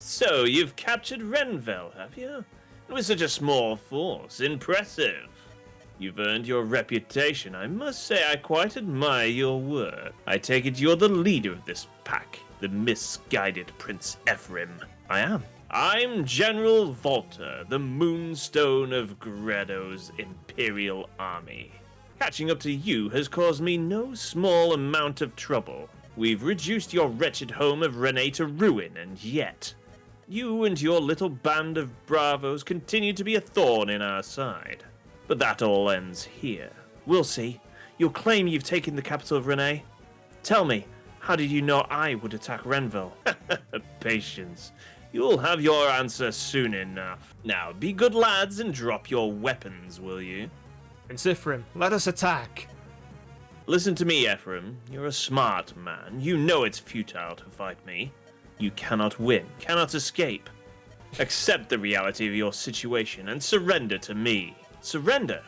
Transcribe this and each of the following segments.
So, you've captured Renville, have you? With such a small force. Impressive. You've earned your reputation. I must say I quite admire your work. I take it you're the leader of this pack, the misguided Prince Ephraim. I am. I'm General Volta, the moonstone of Gredo's Imperial Army. Catching up to you has caused me no small amount of trouble. We've reduced your wretched home of Renee to ruin, and yet you and your little band of bravos continue to be a thorn in our side. But that all ends here. We'll see. You'll claim you've taken the capital of Renee. Tell me, how did you know I would attack Renville? Patience. You'll have your answer soon enough. Now, be good lads and drop your weapons, will you? Prince Ephraim, let us attack. Listen to me, Ephraim. You're a smart man. You know it's futile to fight me. You cannot win, cannot escape. Accept the reality of your situation and surrender to me. Surrender?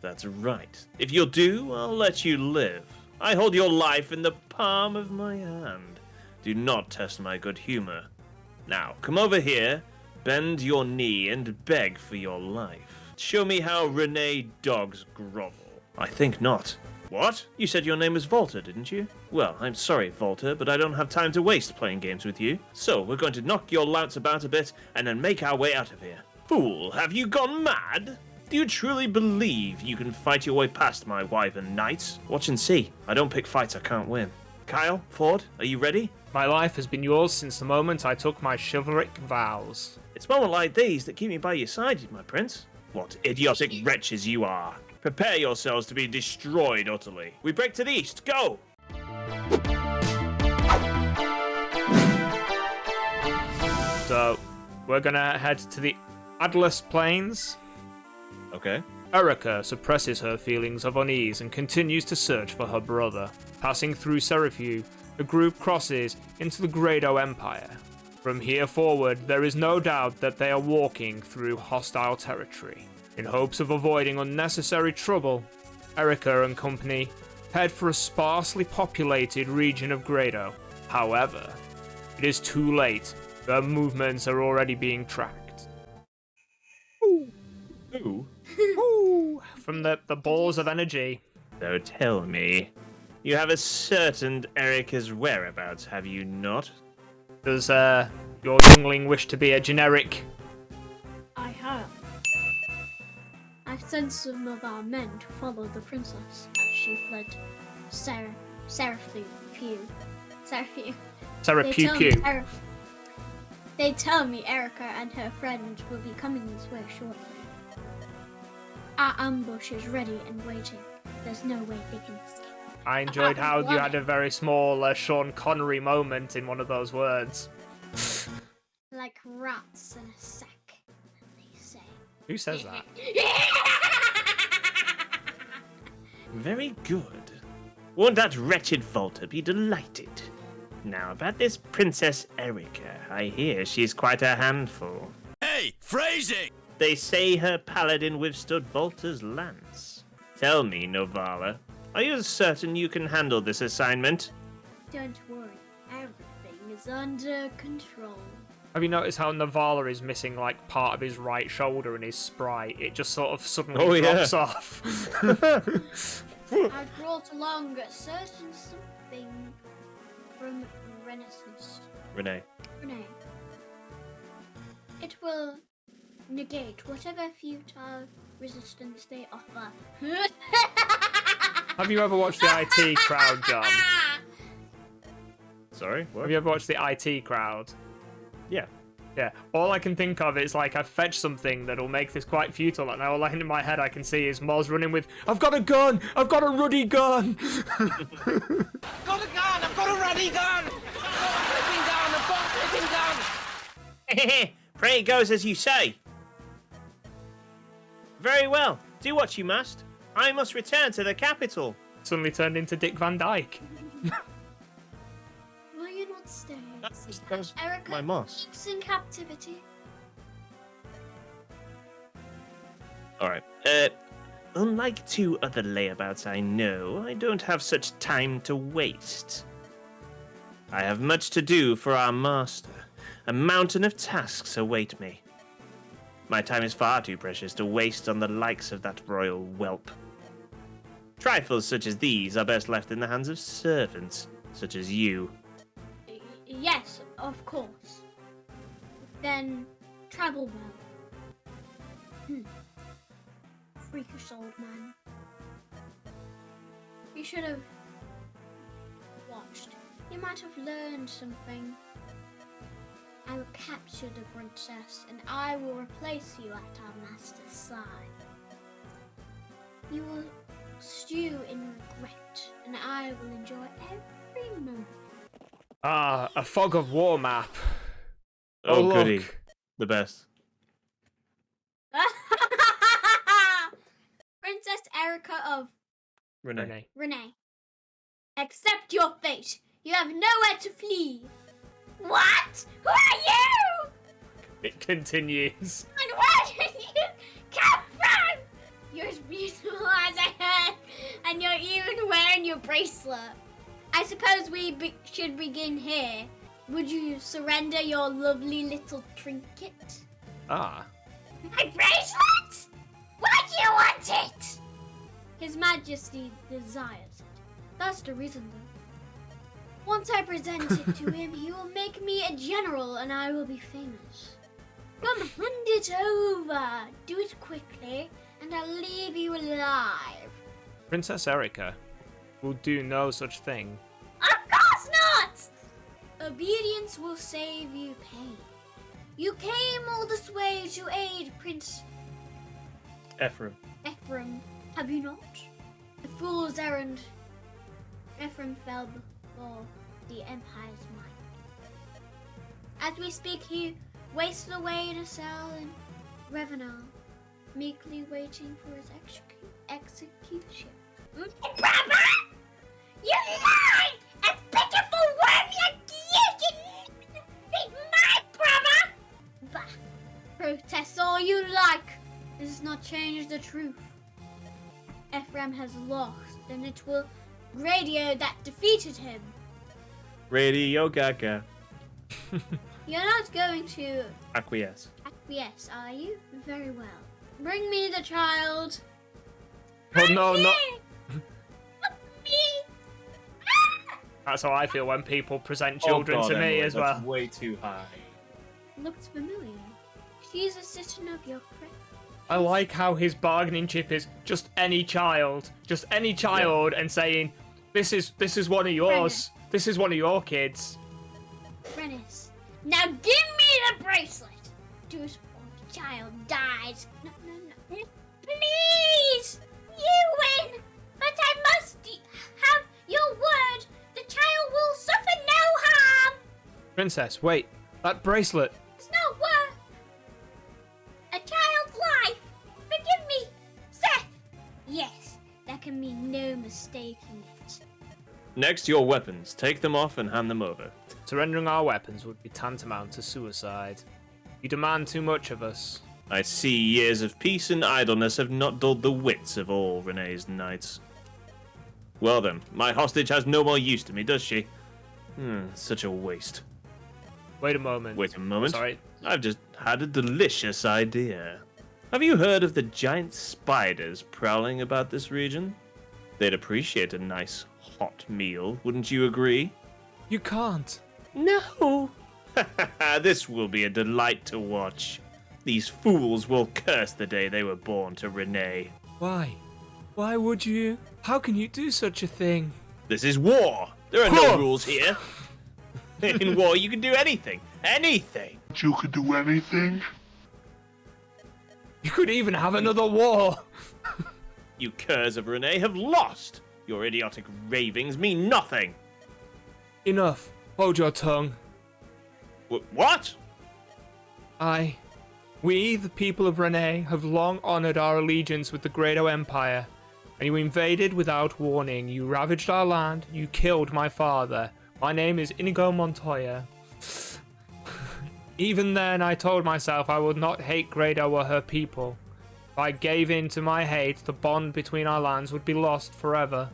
That's right. If you'll do, I'll let you live. I hold your life in the palm of my hand. Do not test my good humor. Now, come over here, bend your knee, and beg for your life. Show me how Renee dogs grovel. I think not. What? You said your name was Volta, didn't you? Well, I'm sorry, Volta, but I don't have time to waste playing games with you. So, we're going to knock your louts about a bit, and then make our way out of here. Fool, have you gone mad? Do you truly believe you can fight your way past my wyvern knights? Watch and see. I don't pick fights I can't win. Kyle, Ford, are you ready? My life has been yours since the moment I took my chivalric vows. It's moments like these that keep me by your side, my prince. What idiotic wretches you are. Prepare yourselves to be destroyed utterly. We break to the east. Go! So, we're gonna head to the Atlas Plains. Okay. Erica suppresses her feelings of unease and continues to search for her brother. Passing through Seraphiu, the group crosses into the Grado Empire. From here forward, there is no doubt that they are walking through hostile territory. In hopes of avoiding unnecessary trouble, Erica and company head for a sparsely populated region of Grado. However, it is too late. Their movements are already being tracked. Ooh. Ooh, from the balls of energy. So tell me, you have ascertained Erica's whereabouts, have you not? Does your youngling wish to be a generic? I have. I've sent some of our men to follow the princess as she fled Seraphiu. They tell me Erica and her friend will be coming this way shortly. Our ambush is ready and waiting. There's no way they can escape. I enjoyed how you had a very small Sean Connery moment in one of those words. Like rats in a sack, they say. Who says that? Very good. Won't that wretched Volta be delighted? Now, about this Princess Erica, I hear she's quite a handful. Hey, phrasing! They say her paladin withstood Volta's lance. Tell me, Novala, are you certain you can handle this assignment? Don't worry, everything is under control. Have you noticed how Navala is missing like part of his right shoulder in his sprite? It just sort of suddenly drops off. I brought along a certain something from Renaissance. Renee. It will negate whatever futile resistance they offer. Have you ever watched the IT Crowd, John? Sorry, what? Have you ever watched the IT Crowd? Yeah. Yeah. All I can think of is like I fetch something that'll make this quite futile, and all in my head I can see is Moz running with, "I've got a gun! I've got a ruddy gun!" Got a gun! I've got a ruddy gun! I've got a flipping gun! Pray it goes as you say. Very well. Do what you must. I must return to the capital. Suddenly turned into Dick Van Dyke. Will you not stay? That was Erica my moss. is in captivity. Alright. Unlike two other layabouts I know, I don't have such time to waste. I have much to do for our master. a mountain of tasks await me. My time is far too precious to waste on the likes of that royal whelp. Trifles such as these are best left in the hands of servants, such as you. Yes, of course. Then travel well. Freakish old man. You should have watched. You might have learned something. I will capture the princess and I will replace you at our master's side. You will stew in regret and I will enjoy every moment. Ah, a fog of war map. Oh, look. goody. The best. Princess Erica of Renee. Renee. Accept your fate. You have nowhere to flee. What? Who are you? It continues. And where did you come from? You're as beautiful as I heard, and you're even wearing your bracelet. I suppose we should begin here. Would you surrender your lovely little trinket? Ah. My bracelet? Why do you want it? His Majesty desires it. That's the reason, though. Once I present it to him, he will make me a general and I will be famous. Come, hand it over. Do it quickly and I'll leave you alive. Princess Erica will do no such thing. Of course not! Obedience will save you pain. You came all this way to aid Prince Ephraim, have you not? The fool's errand. Ephraim fell before the Empire's might. As we speak, he wastes away in a cell in Revenal, meekly waiting for his execution. Brother! You lie! A pitiful worm like you can beat my brother! Bah! Protest all you like. This does not change the truth. Ephraim has lost, and it will radio that defeated him. Radio Gaga. You're not going to Acquiesce. acquiesce, are you? Very well. Bring me the child. Oh no, no. Help me! Ah! That's how I feel when people present children to me as well. That's way too high. Looks familiar. She's a citizen of your credit. I like how his bargaining chip is just any child, and saying, "This is one of yours. This is one of your kids." Prentice, now give me the bracelet. Do it or the child dies. No. Please, you win, but I must have your word. The child will suffer no harm. Princess, wait, that bracelet. It's not worth a child's life. Forgive me, Seth. Yes, there can be no mistaking it. Next, your weapons. Take them off and hand them over. Surrendering our weapons would be tantamount to suicide. You demand too much of us. I see years of peace and idleness have not dulled the wits of all Renee's knights. Well then, my hostage has no more use to me, does she? Such a waste. Wait a moment. Wait a moment. Sorry. I've just had a delicious idea. Have you heard of the giant spiders prowling about this region? They'd appreciate a nice hot meal, wouldn't you agree? You can't. No! This will be a delight to watch. These fools will curse the day they were born to Renee. Why? Why would you? How can you do such a thing? This is war! There are no rules here. In war, you can do anything. Anything! You could do anything? You could even have another war. You curs of Renee have lost! Your idiotic ravings mean nothing! Enough. Hold your tongue. What? We, the people of Renee, have long honored our allegiance with the Grado Empire, and you invaded without warning. You ravaged our land. You killed my father. My name is Inigo Montoya. Even then, I told myself I would not hate Grado or her people. If I gave in to my hate, the bond between our lands would be lost forever.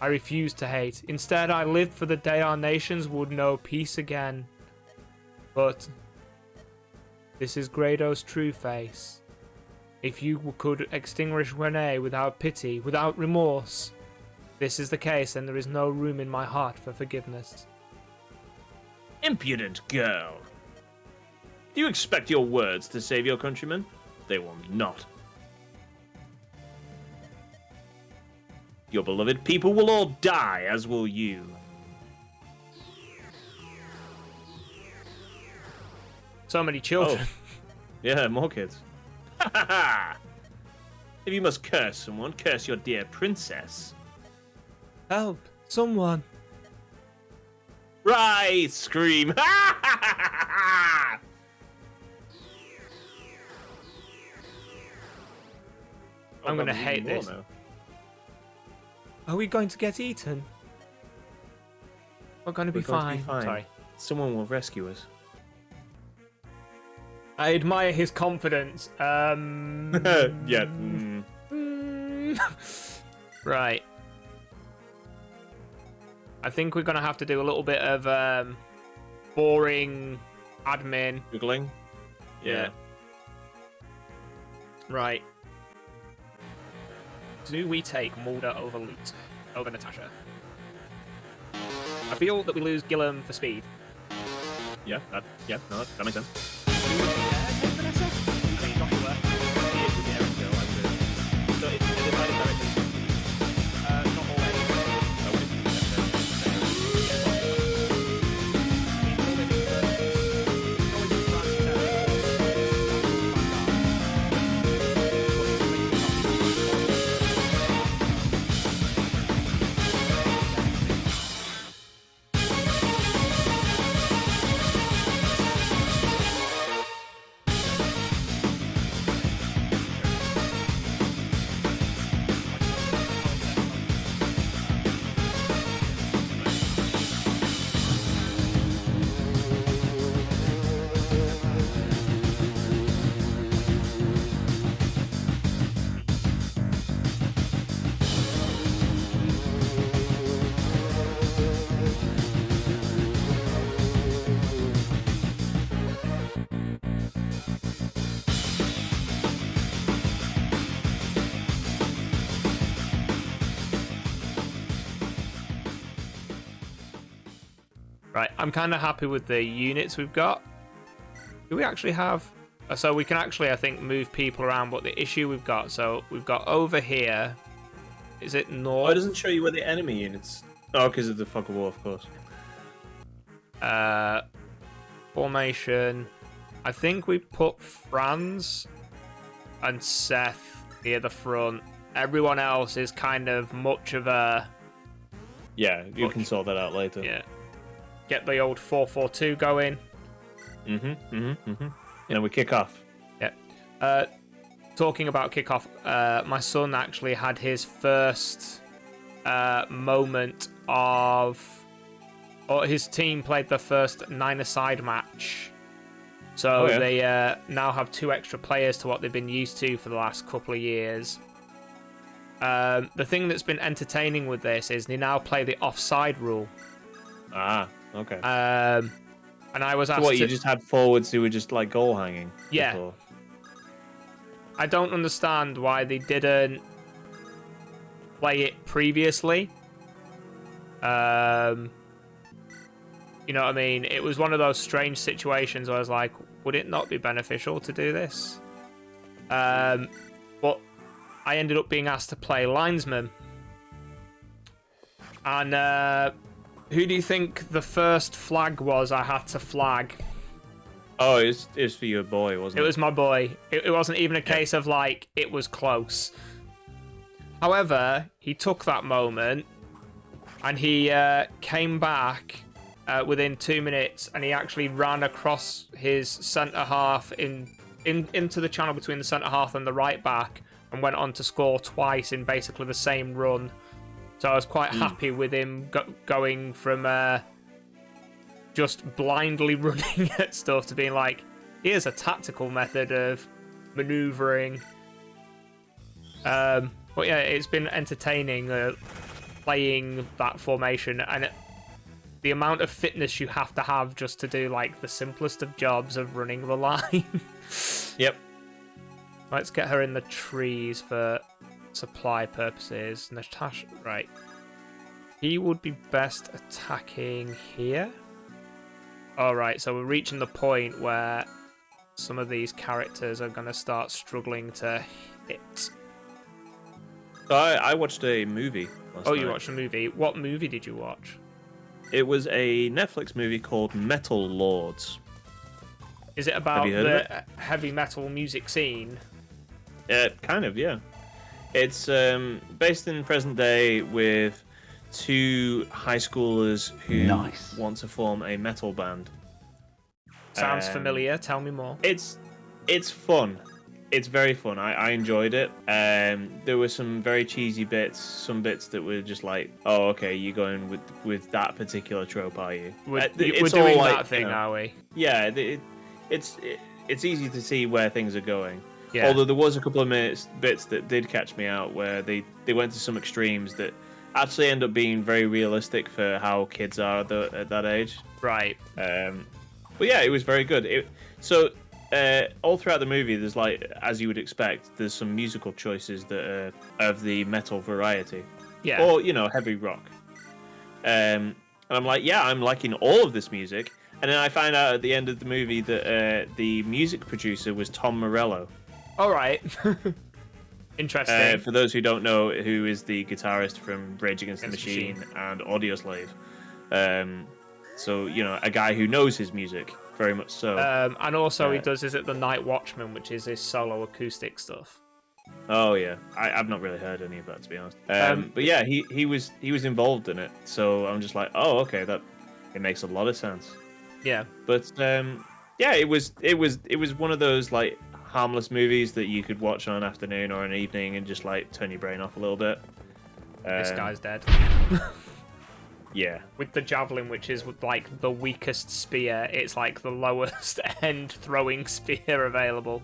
I refused to hate. Instead, I lived for the day our nations would know peace again. But this is Grado's true face. If you could extinguish Renee without pity, without remorse, this is the case, and there is no room in my heart for forgiveness. Impudent girl. Do you expect your words to save your countrymen? They will not. Your beloved people will all die, as will you. So many children. Oh. Yeah, more kids. If you must curse someone, curse your dear princess. Help! Someone! Right, scream. I'm gonna hate this. Now. Are we going to get eaten? We're going to be fine. Sorry. Someone will rescue us. I admire his confidence. Yeah. Right. I think we're going to have to do a little bit of boring admin. Googling? Yeah. Right. Do we take Mulder over Loot? Over Natasha? I feel that we lose Gillum for speed. Yeah, no, that makes sense. Right, I'm kind of happy with the units we've got. Do we actually have... So we can actually, I think, move people around, but the issue we've got... So we've got over here... Is it north? Oh, it doesn't show you where the enemy units... Oh, because of the fog of war, of course. Formation. I think we put Franz and Seth near the front. Everyone else is kind of much of a... Yeah, you can sort that out later. Yeah. Get the old 4-4-2 going. And then we kick off. Yeah. Talking about kickoff, my son actually had his first moment of... Or his team played the first 9-a-side match. So they now have 2 extra players to what they've been used to for the last couple of years. The thing that's been entertaining with this is they now play the offside rule. Ah, okay. And I was asked so what, you just had forwards who were just like goal hanging? Yeah. Before? I don't understand why they didn't play it previously. You know what I mean? It was one of those strange situations where I was like, would it not be beneficial to do this? But I ended up being asked to play linesman. And who do you think the first flag was I had to flag? Oh, it was for your boy, wasn't it? It was my boy. It wasn't even a case of, like, it was close. However, he took that moment, and he came back within 2 minutes, and he actually ran across his centre-half into the channel between the centre-half and the right-back, and went on to score twice in basically the same run. So I was quite happy with him going from just blindly running at stuff to being like, here's a tactical method of manoeuvring. But yeah, it's been entertaining playing that formation. And the amount of fitness you have to have just to do like the simplest of jobs of running the line. Yep. Let's get her in the trees for supply purposes. Natasha, right. He would be best attacking here. Alright, so we're reaching the point where some of these characters are going to start struggling to hit. So I watched a movie last night. You watched a movie? What movie did you watch? It was a Netflix movie called Metal Lords. Is it about heard of the heavy metal music scene? Kind of, yeah. It's based in present day with two high schoolers who want to form a metal band. Sounds familiar. Tell me more. It's fun. It's very fun. I enjoyed it. There were some very cheesy bits, some bits that were just like, oh, okay, you're going with that particular trope, are you? We're It's doing all like, that thing, are we? Yeah, it's easy to see where things are going. Yeah. Although there was a couple of bits that did catch me out where they went to some extremes that actually end up being very realistic for how kids are at that age. Right. But yeah, it was very good. All throughout the movie, there's like, as you would expect, there's some musical choices that are of the metal variety. Yeah. Or, heavy rock. And I'm like, yeah, I'm liking all of this music. And then I find out at the end of the movie that the music producer was Tom Morello. All right. Interesting. For those who don't know, who is the guitarist from Rage Against the Machine and Audioslave. So, a guy who knows his music, very much so. And also he does, is it The Night Watchman, which is his solo acoustic stuff? Oh, yeah. I've not really heard any of that, to be honest. But yeah, he was involved in it. So I'm just like, oh, okay, it makes a lot of sense. Yeah. But, yeah, it was one of those, like, harmless movies that you could watch on an afternoon or an evening and just, like, turn your brain off a little bit. This guy's dead. Yeah. With the javelin, which is like the weakest spear, it's like the lowest end throwing spear available.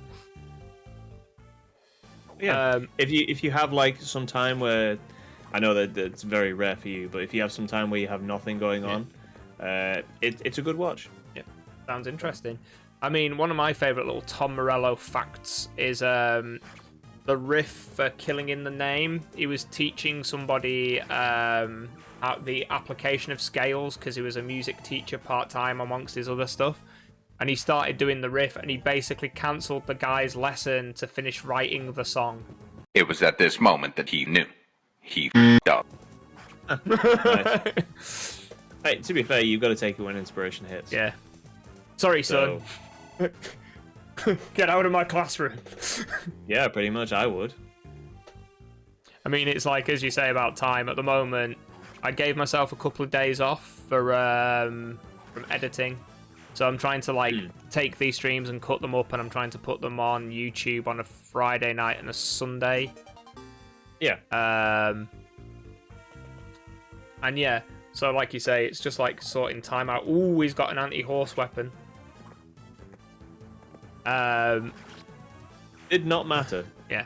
Yeah. If you have like some time where, I know that it's very rare for you, but if you have some time where you have nothing going on, it's a good watch. Yeah. Sounds interesting. I mean, one of my favorite little Tom Morello facts is the riff for Killing in the Name. He was teaching somebody the application of scales because he was a music teacher part-time amongst his other stuff, and he started doing the riff and he basically cancelled the guy's lesson to finish writing the song. It was at this moment that he knew he f***ed up. Nice. Hey, to be fair, you've got to take it when inspiration hits. Yeah. Sorry, son. Get out of my classroom. Yeah, pretty much I would. I mean, it's like, as you say about time, at the moment I gave myself a couple of days off from editing, so I'm trying to like take these streams and cut them up, and I'm trying to put them on YouTube on a Friday night and a Sunday. Yeah. And yeah, so like you say, it's just like sorting time out. Ooh, he's got an anti-horse weapon. Did not matter. Yeah.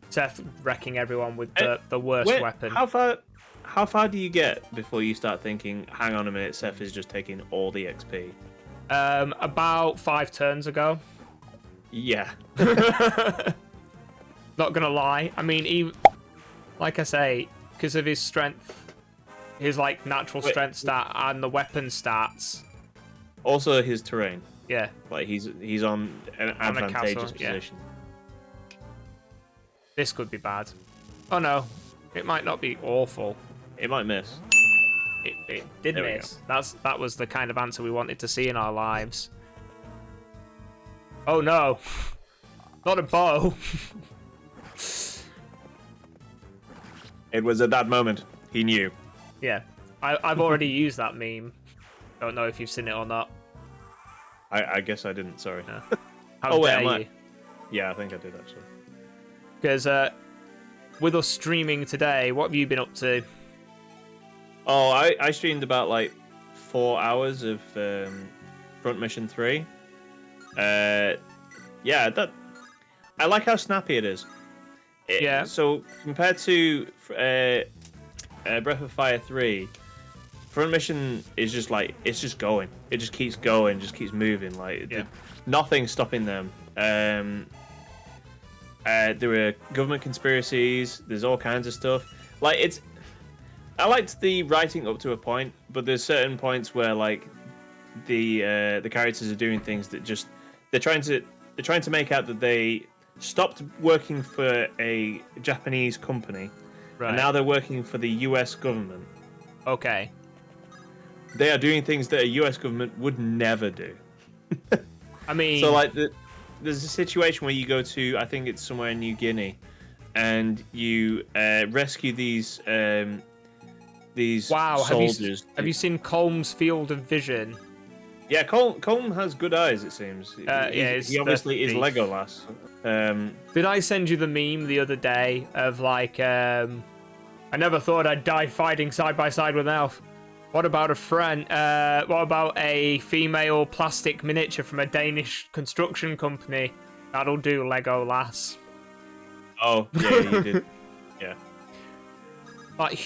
Seth wrecking everyone with the worst weapon. How far do you get before you start thinking, hang on a minute, Seth is just taking all the XP? About 5 turns ago. Yeah. Not gonna lie. I mean, like I say, because of his strength, his like natural strength stat and the weapon stats. Also his terrain. Yeah. Like he's on an advantageous position. Yeah. This could be bad. Oh no, it might not be awful. It might miss. It did miss. That was the kind of answer we wanted to see in our lives. Oh no, not a bow. It was at that moment he knew. Yeah, I've already used that meme. Don't know if you've seen it or not. I guess I didn't. Sorry. Yeah. How dare you? Yeah, I think I did actually. Because with us streaming today, what have you been up to? Oh, I streamed about like 4 hours of Front Mission 3. Yeah, that I like how snappy it is. Yeah. So compared to Breath of Fire 3, Front Mission is just like it's just going. It just keeps going, just keeps moving. Like nothing's stopping them. There are government conspiracies. There's all kinds of stuff. Like it's. I liked the writing up to a point, but there's certain points where like the characters are doing things that just they're trying to make out that they stopped working for a Japanese company, and now they're working for the U.S. government. Okay. They are doing things that a U.S. government would never do. I mean, so like there's a situation where you go to, I think it's somewhere in New Guinea, and you rescue these soldiers. Have you seen Colm's Field of Vision? Yeah, Colm has good eyes, it seems. He obviously is Legolas. Did I send you the meme the other day of like, I never thought I'd die fighting side by side with an elf. What about a friend? What about a female plastic miniature from a Danish construction company? That'll do, Legolas. Oh, yeah, you did. Yeah. Like,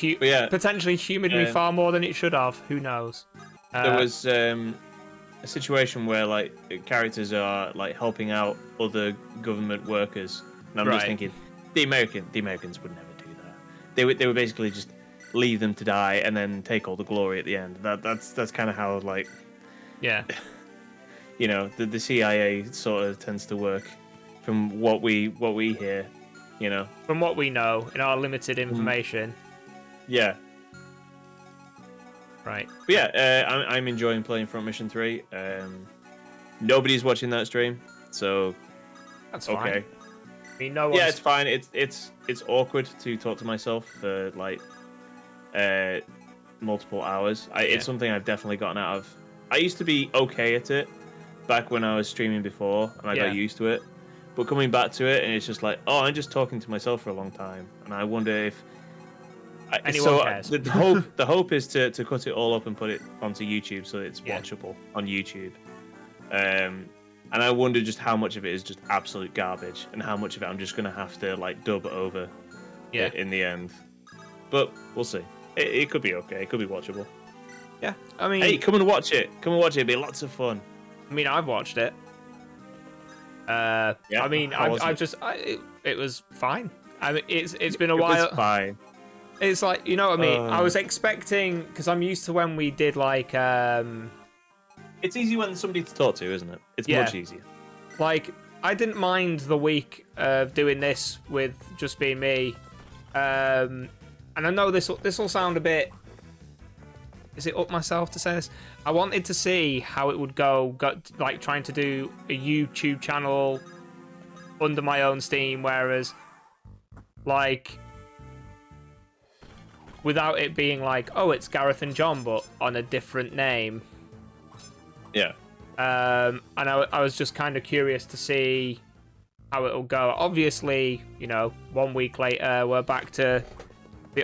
potentially humoured me far more than it should have. Who knows? There was a situation where like characters are like helping out other government workers, and I'm just thinking, the Americans would never do that. They would basically just leave them to die and then take all the glory at the end. That's kind of how like, you know, the CIA sort of tends to work, from what we hear, you know, from what we know in our limited information. Yeah. Right. But yeah, I'm enjoying playing Front Mission 3. Nobody's watching that stream, so that's fine. Okay. I mean, no one's... Yeah, it's fine. It's awkward to talk to myself for like multiple hours. It's something I've definitely gotten out of. I used to be okay at it back when I was streaming before, and I got used to it. But coming back to it, and it's just like, oh, I'm just talking to myself for a long time, and I wonder if anyone cares. The hope is to cut it all up and put it onto YouTube so it's watchable on YouTube. And I wonder just how much of it is just absolute garbage, and how much of it I'm just gonna have to like dub over. In the end, but we'll see. It could be okay. It could be watchable. Yeah, I mean, hey, come and watch it. Come and watch it. It'll be lots of fun. I mean, I've watched it. I mean, it was fine. I mean, it's been a while. It's fine. It's like, you know what I mean? I was expecting, because I'm used to when we did like it's easy when there's somebody to talk to, isn't it? It's much easier. Like, I didn't mind the week of doing this with just being me. And I know this will sound a bit... Is it up myself to say this? I wanted to see how it would go like trying to do a YouTube channel under my own steam, whereas like without it being like, oh, it's Gareth and John, but on a different name. Yeah. And I was just kind of curious to see how it'll go. Obviously, you know, 1 week later, we're back to the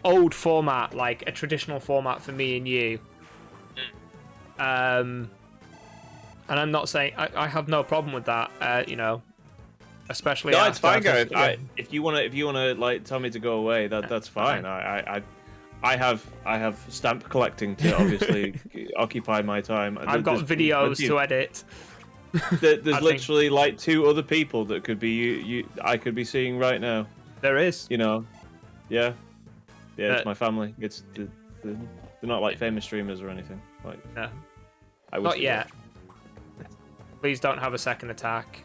old format, like a traditional format for me and you. And I'm not saying I have no problem with that. You know, especially. No, it's fine, Gareth. If you wanna like tell me to go away, that's fine. I have stamp collecting to obviously occupy my time. I've got videos to edit. There's literally like 2 other people that could be I could be seeing right now. There is. You know. Yeah, it's my family. They're not like famous streamers or anything. Like, no, not yet. Please don't have a second attack.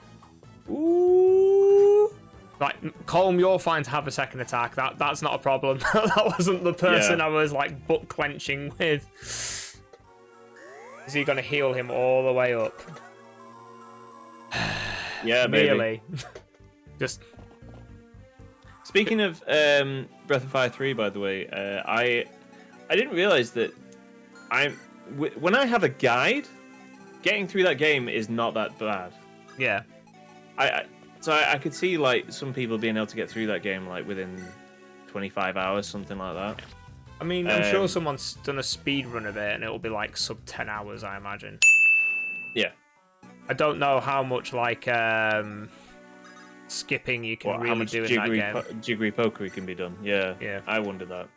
Ooh. Like, Colm, you're fine to have a second attack. That's not a problem. That wasn't the person I was like butt clenching with. Is he gonna heal him all the way up? Yeah, really. Just. Speaking of Breath of Fire 3, by the way, I didn't realize that when I have a guide, getting through that game is not that bad. Yeah. So I could see like some people being able to get through that game like within 25 hours, something like that. I mean, I'm sure someone's done a speed run of it, and it'll be like sub 10 hours, I imagine. Yeah. I don't know how much like skipping you can really do in that game. Jiggery pokery can be done. Yeah. Yeah. I wonder that.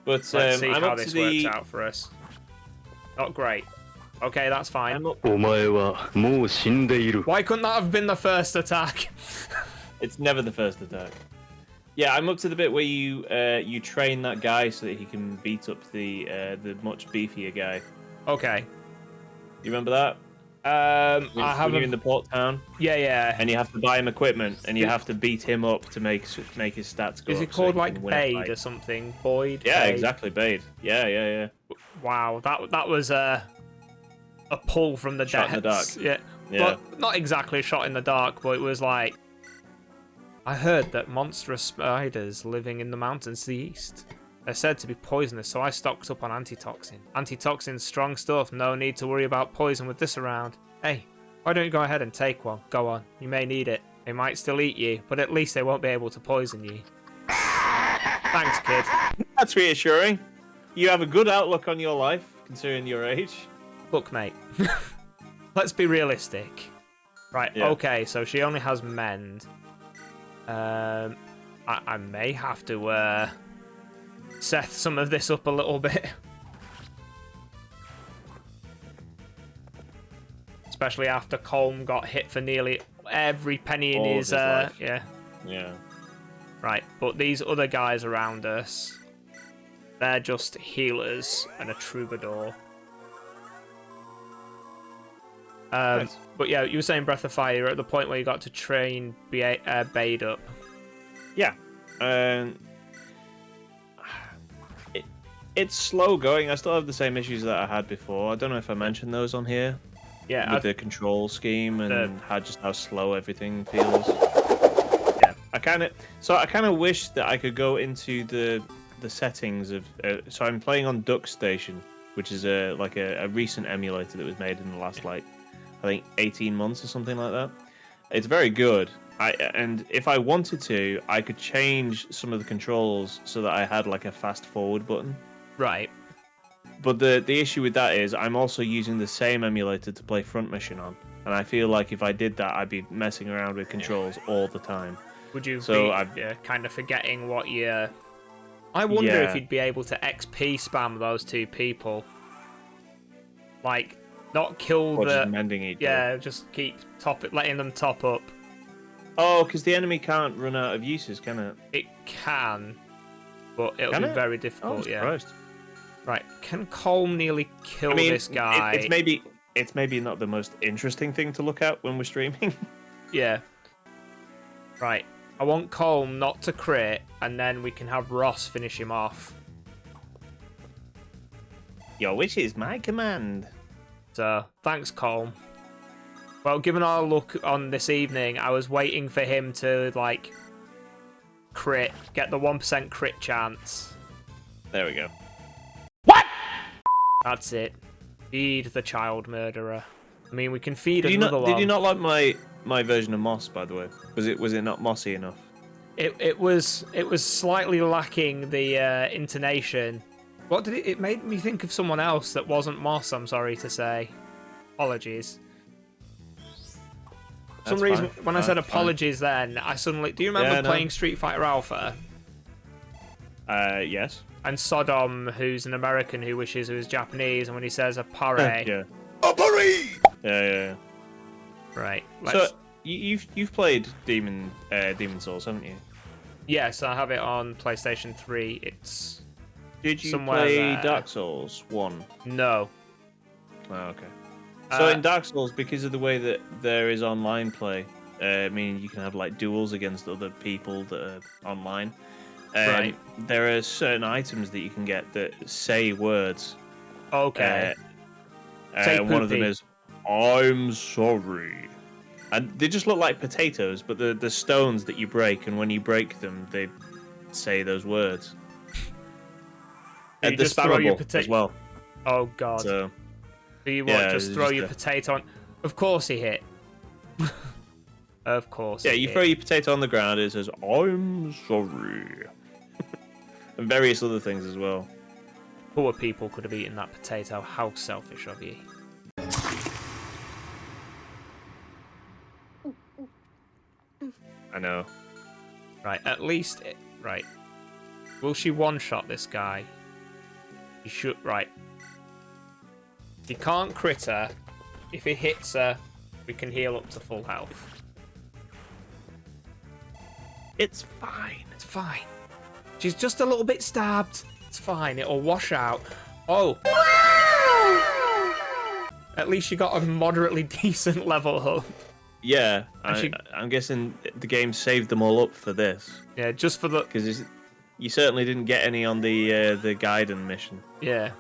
But Let's see I'm how up to this the. works out for us. Not great. Okay, that's fine. I'm up, お前はもう死んでいる。 Why couldn't that have been the first attack? it's never the first attack. Yeah, I'm up to the bit where you train that guy so that he can beat up the much beefier guy. Okay. You remember that? I When you're haven't. in the port town, Yeah. and you have to buy him equipment, and you have to beat him up to make his stats go Is up. it so called he like can win a Bade fight. or something? Boyd? Yeah, Bade? exactly, Bade. Yeah. Wow, that was a pull from the Shot in the depths. dark. Yeah. Yeah. Well, not exactly a shot in the dark, but it was like, I heard that monstrous spiders living in the mountains to the east. They're said to be poisonous, so I stocked up on antitoxin. Antitoxin's strong stuff, no need to worry about poison with this around. Hey, why don't you go ahead and take one? Go on, you may need it. They might still eat you, but at least they won't be able to poison you. Thanks, kid. That's reassuring. You have a good outlook on your life, considering your age. Look, mate, let's be realistic. Right, Yeah. okay, so she only has mend. I may have to set some of this up a little bit. Especially after Colm got hit for nearly every penny in All of his, his life. yeah. Yeah. Right, but these other guys around us, they're just healers and a troubadour. Nice. But yeah, you were saying Breath of Fire, you're at the point where you got to train Bade up. Yeah. It's slow going. I still have the same issues that I had before. I don't know if I mentioned those on here. Yeah, With the control scheme and how slow everything feels. Yeah. I kind of wish that I could go into the settings of. So I'm playing on Duck Station, which is a recent emulator that was made in the last I think 18 months or something like that. It's very good. And if I wanted to, I could change some of the controls so that I had like a fast forward button. Right. But the issue with that is I'm also using the same emulator to play Front Mission on, and I feel like if I did that, I'd be messing around with controls all the time. Would you So be kind of forgetting what you... I wonder if Yeah. you'd be able to XP spam those two people. Like, not kill Or the... just mending each other. Yeah, just keep letting them top up. Oh, because the enemy can't run out of uses, can it? It can, but it'll Can be it? very Oh, I'm difficult, yeah. surprised. Right, can Colm nearly kill I mean, this guy? it's maybe not the most interesting thing to look at when we're streaming. Yeah. Right, I want Colm not to crit, and then we can have Ross finish him off. Your wish is my command. So, thanks, Colm. Well, given our luck on this evening, I was waiting for him to, like, crit, get the 1% crit chance. There we go. That's it. Feed the child murderer. I mean, we can feed Did another one. you not like my version of Moss, by the way? Was it not mossy enough? It was slightly lacking the intonation. What did it made me think of someone else that wasn't Moss, I'm sorry to say. Apologies. For some reason, when I said apologies then, I suddenly... Do you remember playing Street Fighter Alpha? Yes. And Sodom, who's an American who wishes he was Japanese, and when he says a pare... Yeah. Yeah. Right. So you've played Demon Souls, haven't you? Yes, I have it on PlayStation 3. It's... Did you somewhere play there. Dark Souls 1? No. Oh, okay. So in Dark Souls, because of the way that there is online play, meaning you can have like duels against other people that are online. Right. There are certain items that you can get that say words. Okay. Say One of them poopy. is "I'm sorry," and they just look like potatoes, but the stones that you break, and when you break them, they say those words. And You they're just throw your spammable as well. Oh, God. So Do you yeah, just it's throw just your potato on? Of course he hit. Of course. yeah, he you hit. throw your potato on the ground. It says "I'm sorry," and various other things as well. Poor people could have eaten that potato. How selfish of you. I know. Right, at least... Right. Will she one-shot this guy? You should... Right. He can't crit her. If he hits her, we can heal up to full health. It's fine. It's fine. She's just a little bit stabbed. It's fine. It'll wash out. Oh. At least you got a moderately decent level up. Yeah, Actually, I'm guessing the game saved them all up for this. yeah, just for the... Because you certainly didn't get any on the Gaiden mission. Yeah.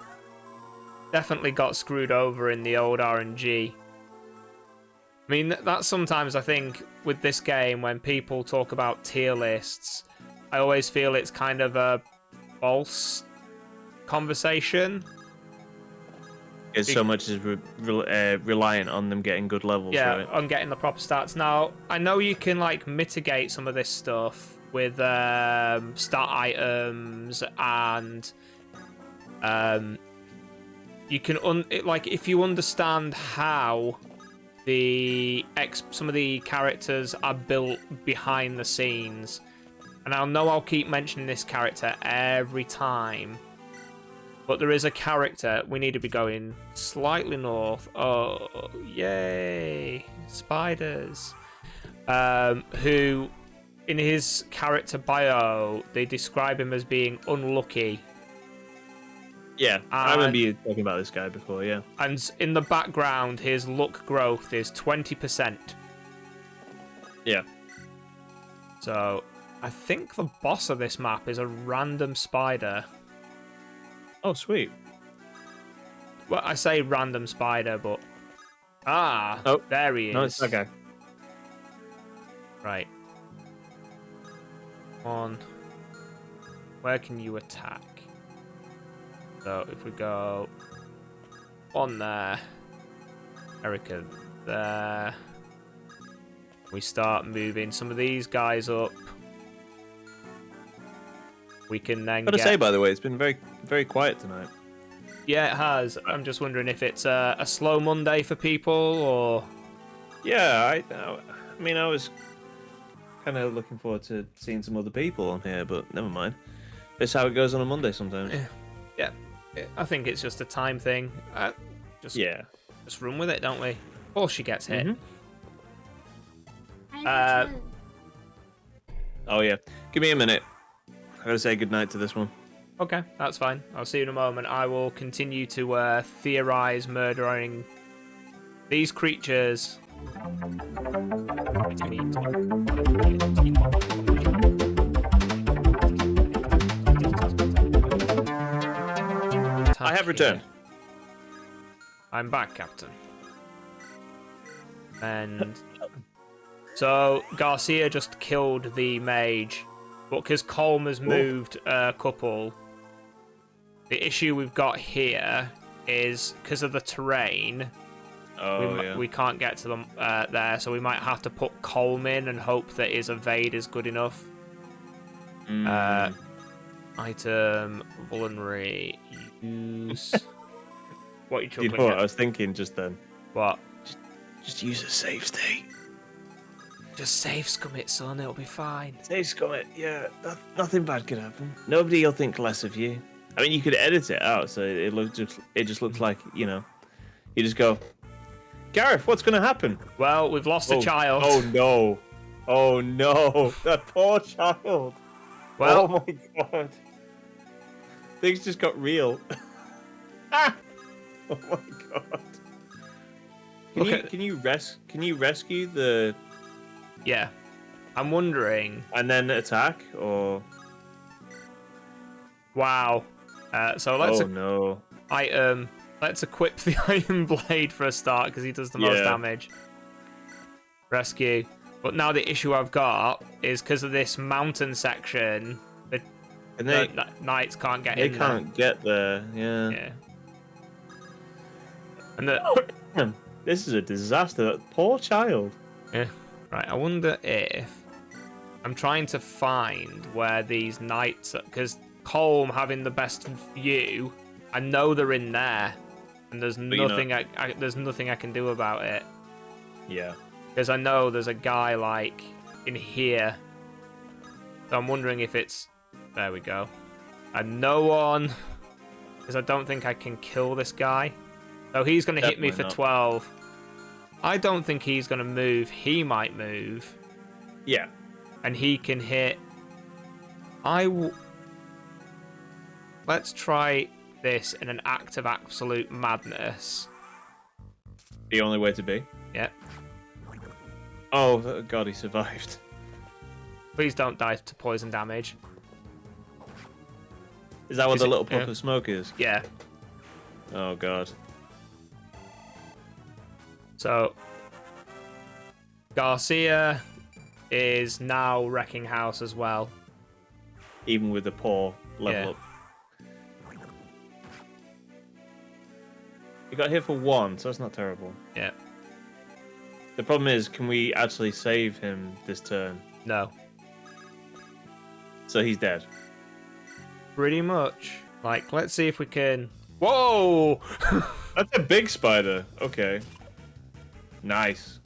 Definitely got screwed over in the old RNG. I mean, that's sometimes, I think, with this game, when people talk about tier lists, I always feel it's kind of a false conversation. Because so much is reliant on them getting good levels, Yeah, right? on getting the proper stats. Now, I know you can, like, mitigate some of this stuff with stat items and... you can, like, if you understand how some of the characters are built behind the scenes, and I know I'll keep mentioning this character every time, but there is a character, we need to be going slightly north. Oh, yay, spiders. Who, in his character bio, they describe him as being unlucky. Yeah, I remember you talking about this guy before, yeah. And in the background, his luck growth is 20%. Yeah. So, I think the boss of this map is a random spider. Oh, sweet. Well, I say random spider, but... Ah, Oh, there he is. No, it's that guy. Right. On. Where can you attack? So if we go on there, Erica there, we start moving some of these guys up. We can then Gotta say, by the way, it's been very, very quiet tonight. Yeah, it has. I'm just wondering if it's a slow Monday for people, or... Yeah, I mean, I was kind of looking forward to seeing some other people on here, but never mind. It's how it goes on a Monday sometimes. Yeah. I think it's just a time thing. Just run with it, don't we? Or she gets hit. Oh yeah, give me a minute. I gotta say goodnight to this one. Okay, that's fine. I'll see you in a moment. I will continue to theorize murdering these creatures. I have returned. I'm back, Captain. And so Garcia just killed the mage, but because Colm has moved a couple, the issue we've got here is because of the terrain. We can't get to them there, so we might have to put Colm in and hope that his evade is good enough. Item vulnerary use. What are you chuckling You know what at? I was thinking just then? What? Just use a save state. Just save scum it, son. It'll be fine. Save scum it. Yeah, nothing bad could happen. Nobody will think less of you. I mean, you could edit it out so it just looks like, you know, you just go, Gareth, what's going to happen? Well, we've lost a child. Oh no! Oh no! That poor child. Well, oh my god! Things just got real. Ah! Oh my god! Can you rescue the? Yeah, I'm wondering. And then attack or? Wow. So let's. Oh no! Let's equip the Iron Blade for a start because he does the most damage. Rescue. But now the issue I've got is because of this mountain section, the knights can't get in there. They can't get there. Yeah. And this is a disaster. That poor child. Yeah. Right. I wonder if I'm trying to find where these knights are, because Colm having the best view, I know they're in there, and there's nothing there's nothing I can do about it. Yeah. Because I know there's a guy, like, in here. So I'm wondering if it's... There we go. And no one because I don't think I can kill this guy. So he's going to hit me for Definitely 12. I don't think he's going to move. He might move. Yeah. And he can hit... Let's try this in an act of absolute madness. The only way to be. Yep. Oh, God, he survived. Please don't die to poison damage. Is that what Is the it- little puff yeah. of smoke is? Yeah. Oh, God. So, Garcia is now wrecking house as well. Even with the poor level Yeah. up. He got hit for 1, so that's not terrible. Yeah. The problem is, can we actually save him this turn? No. So he's dead. Pretty much. Like, let's see if we can... Whoa! That's a big spider. Okay. Nice.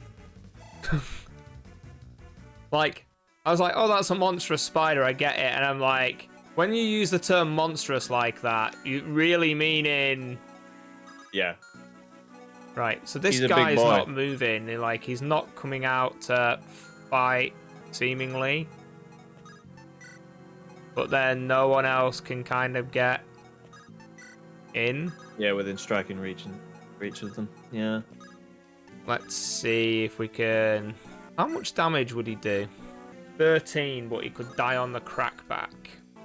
Like, I was like, oh, that's a monstrous spider, I get it. And I'm like, when you use the term monstrous like that, you really meaning... Yeah. Right, so this He's a big guy's boy. not moving. Like, he's not coming out to fight, seemingly. But then no one else can kind of get in. Yeah, within striking reach of them. Yeah. Let's see if we can... How much damage would he do? 13, but he could die on the crackback.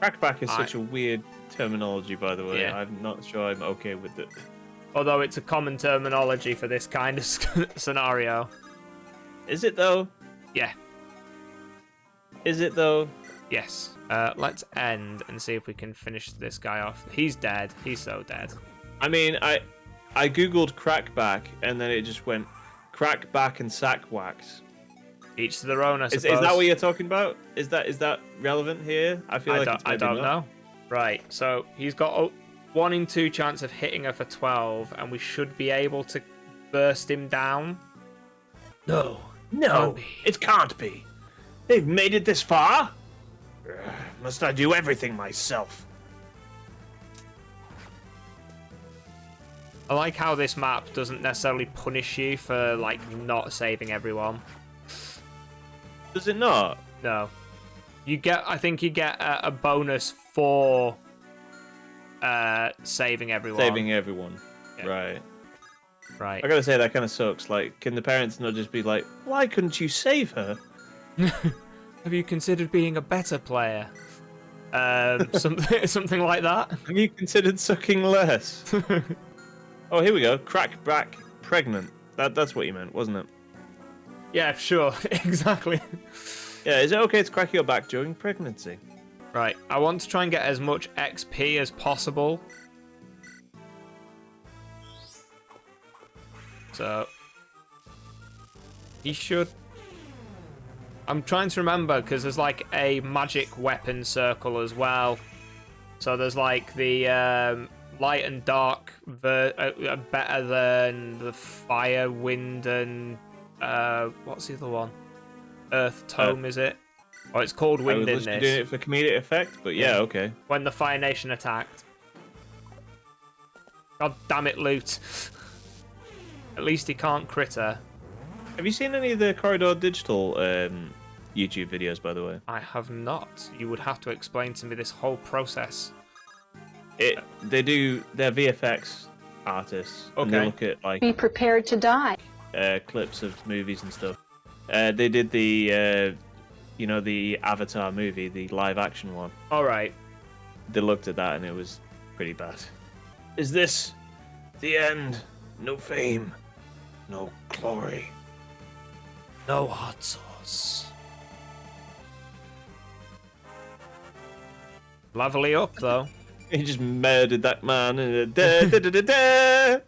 Crackback is such a weird terminology, by the way. Yeah. I'm not sure I'm okay with it. Although it's a common terminology for this kind of scenario. Is it, though? Yeah. Is it, though? Yes. Let's end and see if we can finish this guy off. He's dead. He's so dead. I mean, I googled crackback, and then it just went crackback and sack wax. Each to their own, I Is suppose. that what you're talking about? Is that relevant here? I feel like it's I maybe don't not. know. Right, so he's got a 1 in 2 chance of hitting her for 12, and we should be able to burst him down. No, Can't be. it can't be. They've made it this far. Must I do everything myself? I like how this map doesn't necessarily punish you for, like, not saving everyone. Does it not? No. I think you get a bonus for saving everyone. Saving everyone. Yeah. Right. Right. I gotta say, that kind of sucks. Like, can the parents not just be like, why couldn't you save her? Have you considered being a better player? Something like that. Have you considered sucking less? Oh, here we go. Crackback pregnant. That's what you meant, wasn't it? Yeah, sure. Exactly. Yeah, is it okay to crack your back during pregnancy? Right. I want to try and get as much XP as possible. So he should... I'm trying to remember, because there's like a magic weapon circle as well. So there's like the light and dark better than the fire, wind, and what's the other one? Earth tome, is it? Oh, it's called I wind was in literally this. doing it for comedic effect, but yeah, okay. When the Fire Nation attacked. God damn it, Loot. At least he can't crit her. Have you seen any of the Corridor Digital YouTube videos, by the way? I have not. You would have to explain to me this whole process. They're VFX artists. And they Okay. look at like Be prepared to die. clips of movies and stuff. They did the the Avatar movie, the live action one. Alright. They looked at that and it was pretty bad. Is this the end? No fame, no glory. No hot sauce. Levelly up, though. He just murdered that man. And da, da, da, da, da.